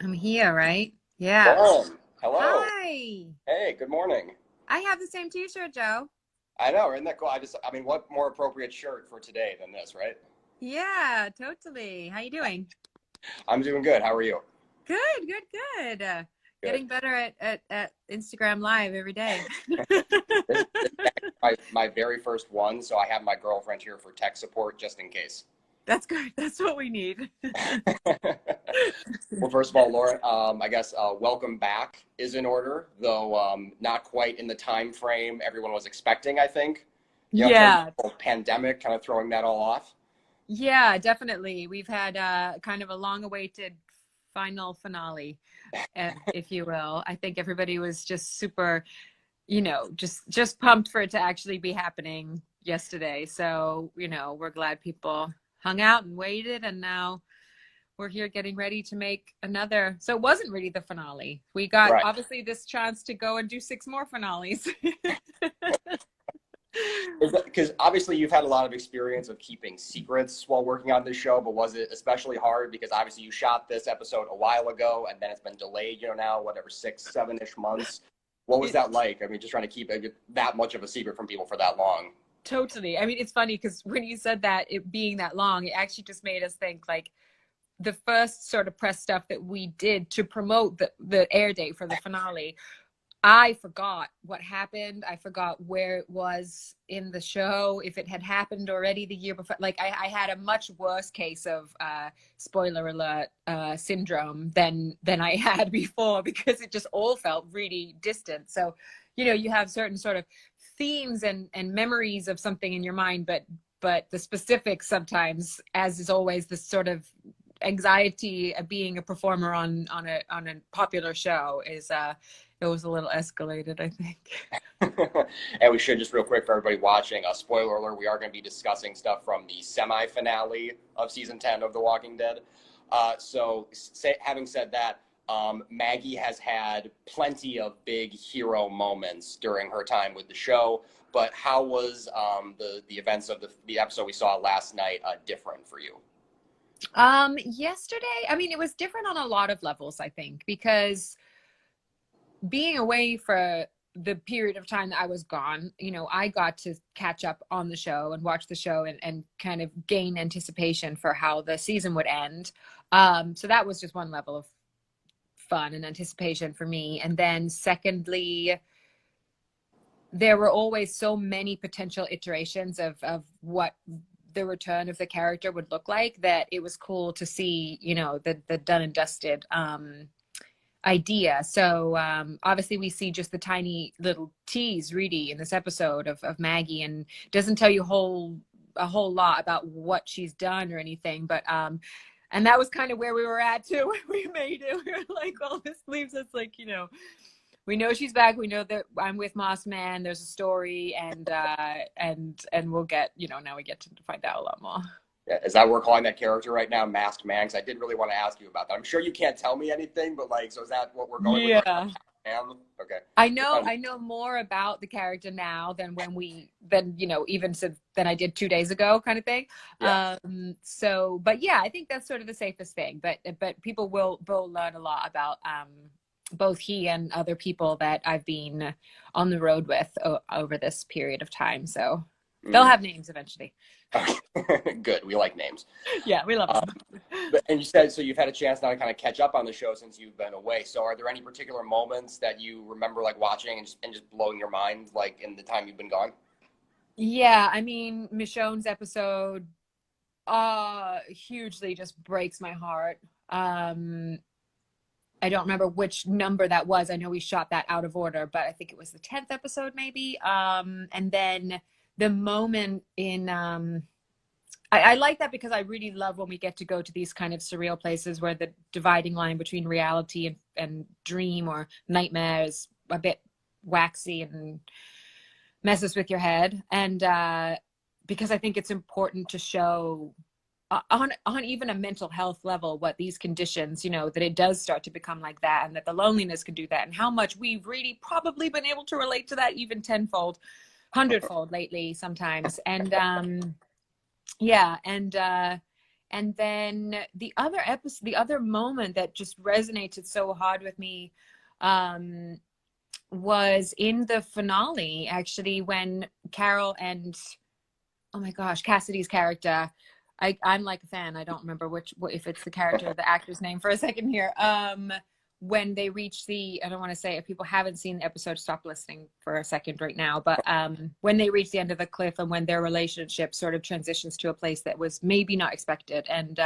I'm here, right? Yeah. Cohan, hello. Hi. Hey, good morning. I have the same t-shirt, Joe. I know, isn't that cool? I mean, what more appropriate shirt for today than this, right? Yeah, totally. How you doing? I'm doing good. How are you? Good, good, good. Good. Getting better at Instagram Live every day. This is actually my very first one, so I have my girlfriend here for tech support just in case. That's good. That's what we need. Well, first of all, Laura, I guess welcome back is in order, though not quite in the time frame everyone was expecting, I think. In terms of Yeah, the whole pandemic kind of throwing that all off. yeah, definitely. We've had kind of a long-awaited final finale, if you will. I think everybody was just super, just pumped for it to actually be happening yesterday. So, we're glad people hung out and waited, and now we're here getting ready to make another. So it wasn't really the finale. We got Right. obviously this chance to go and do six more finales. Because obviously you've had a lot of experience of keeping secrets while working on this show, but was it especially hard because obviously you shot this episode a while ago and then it's been delayed, now, whatever, 6, 7-ish months. What was It that like? I mean, just trying to keep that much of a secret from people for that long. totally. I mean, it's funny because when you said that it being that long, it actually just made us think like the first sort of press stuff that we did to promote the air date for the finale. I forgot what happened. I forgot where it was in the show, if it had happened already the year before. Like I had a much worse case of spoiler alert syndrome than I had before because it just all felt really distant. So, you have certain sort of themes and memories of something in your mind, but the specifics sometimes, as is always, this sort of anxiety of being a performer on a popular show is it was a little escalated, I think. And we should just real quick for everybody watching, a spoiler alert, we are going to be discussing stuff from the semi-finale of season 10 of The Walking Dead. Having said that, Maggie has had plenty of big hero moments during her time with the show. But how was the events of the episode we saw last night different for you? Yesterday, I mean, it was different on a lot of levels, I think, because being away for the period of time that I was gone, I got to catch up on the show and watch the show and kind of gain anticipation for how the season would end. So that was just one level of fun and anticipation for me. And then secondly, there were always so many potential iterations of what the return of the character would look like that it was cool to see, the done and dusted idea. So obviously we see just the tiny little tease really in this episode of Maggie, and doesn't tell you a whole lot about what she's done or anything, but and that was kind of where we were at too when we made it. We were like, well, this leaves us like, we know she's back. We know that I'm with Moss Man. There's a story, and we'll get, now we get to find out a lot more. Yeah, is that what we're calling that character right now, Masked Man? Because I did really want to ask you about that. I'm sure you can't tell me anything, but like, so is that what we're going with right Yeah. now? Okay. I know more about the character now than even since than I did 2 days ago, kind of thing. Yeah. So, but yeah, I think that's sort of the safest thing. But people will learn a lot about both he and other people that I've been on the road with over this period of time. So they'll Mm. have names eventually. Good. We like names. Yeah, we love Um, them. and you said so you've had a chance now to kind of catch up on the show since you've been away. So are there any particular moments that you remember like watching and just blowing your mind like in the time you've been gone? Yeah, I mean, Michonne's episode hugely just breaks my heart. I don't remember which number that was. I know we shot that out of order, but I think it was the 10th episode maybe. And then the moment in I like that because I really love when we get to go to these kind of surreal places where the dividing line between reality and dream or nightmare is a bit waxy and messes with your head. And because I think it's important to show on even a mental health level what these conditions, that it does start to become like that, and that the loneliness can do that, and how much we've really probably been able to relate to that even tenfold, hundredfold lately sometimes. And yeah, and And then the other episode, the other moment that just resonated so hard with me, was in the finale, actually, when Carol and, oh my gosh, Cassidy's character. I'm like a fan. I don't remember if it's the character or the actor's name for a second here. When they reach the, I don't want to say, if people haven't seen the episode, stop listening for a second right now. But when they reach the end of the cliff and when their relationship sort of transitions to a place that was maybe not expected, and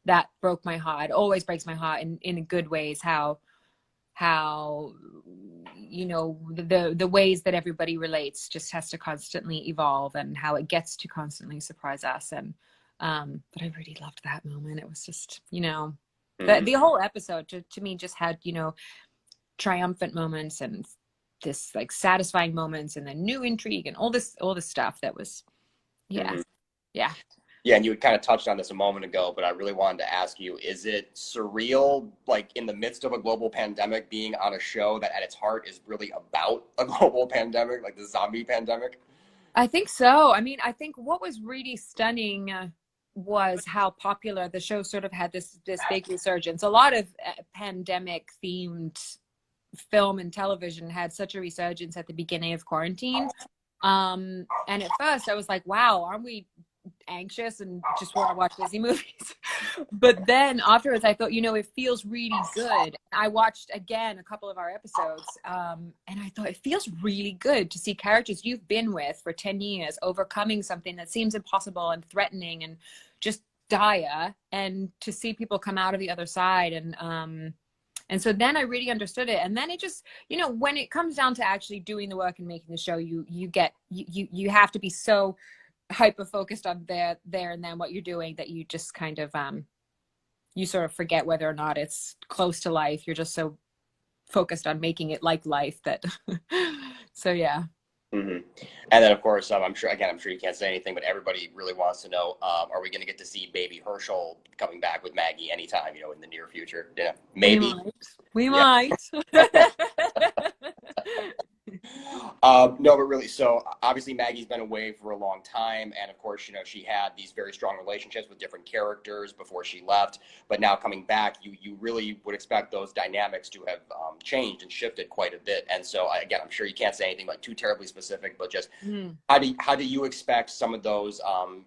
that broke my heart. It always breaks my heart in good ways. How the ways that everybody relates just has to constantly evolve, and how it gets to constantly surprise us. And but I really loved that moment. It was just, the whole episode to me just had, triumphant moments and this like satisfying moments and then new intrigue and all this stuff that was, yeah. Yeah, and you had kind of touched on this a moment ago, but I really wanted to ask you, is it surreal, like in the midst of a global pandemic, being on a show that at its heart is really about a global pandemic, like the zombie pandemic? I think so. I mean, I think what was really stunning was how popular the show sort of had this big resurgence. A lot of pandemic themed film and television had such a resurgence at the beginning of quarantine. And at first I was like, wow, aren't we anxious and just want to watch Disney movies? But then afterwards I thought, it feels really good. I watched again a couple of our episodes, and I thought it feels really good to see characters you've been with for 10 years overcoming something that seems impossible and threatening and just dire, and to see people come out of the other side. And so then I really understood it. And then it just, when it comes down to actually doing the work and making the show, you have to be so hyper focused on there and then what you're doing that you just kind of you sort of forget whether or not it's close to life. You're just so focused on making it like life that so yeah. And then of course, I'm sure you can't say anything, but everybody really wants to know, are we going to get to see baby Herschel coming back with Maggie anytime, in the near future? Yeah, maybe. We might. No, but really, so obviously Maggie's been away for a long time, and of course, she had these very strong relationships with different characters before she left, but now coming back, you really would expect those dynamics to have changed and shifted quite a bit. And so again, I'm sure you can't say anything like too terribly specific, but just how do you expect some of those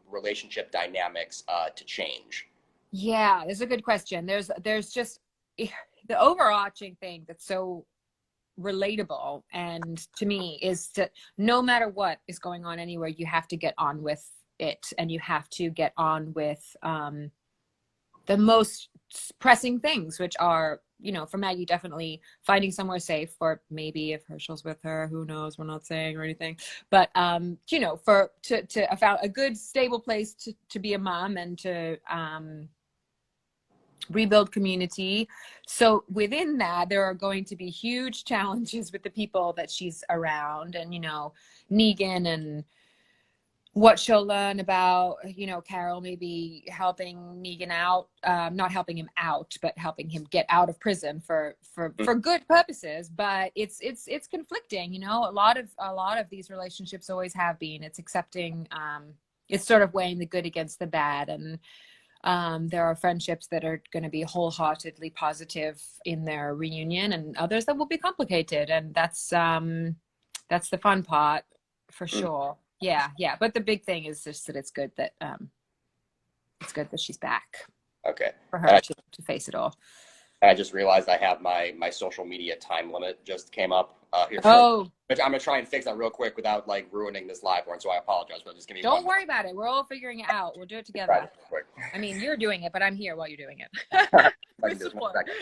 relationship dynamics to change? Yeah, it's a good question. There's just the overarching thing that's so relatable and to me is that no matter what is going on anywhere, you have to get on with it, and you have to get on with the most pressing things, which are, for Maggie, definitely finding somewhere safe, or maybe if Herschel's with her, who knows, we're not saying or anything, but for to found a good stable place to be a mom and to rebuild community. So within that, there are going to be huge challenges with the people that she's around, and Negan and what she'll learn about, Carol maybe helping Negan out, not helping him out, but helping him get out of prison for good purposes. But it's conflicting, a lot of these relationships always have been. It's accepting, it's sort of weighing the good against the bad. And there are friendships that are going to be wholeheartedly positive in their reunion, and others that will be complicated. And that's the fun part for sure. Yeah. But the big thing is just that it's good that she's back. Okay. For her to face it all. I just realized I have my social media time limit just came up here. Which I'm gonna try and fix that real quick without like ruining this live one. So I apologize, but just give me. Don't worry about it. We're all figuring it out. We'll do it together. I mean, you're doing it, but I'm here while you're doing it. Like this 1 second.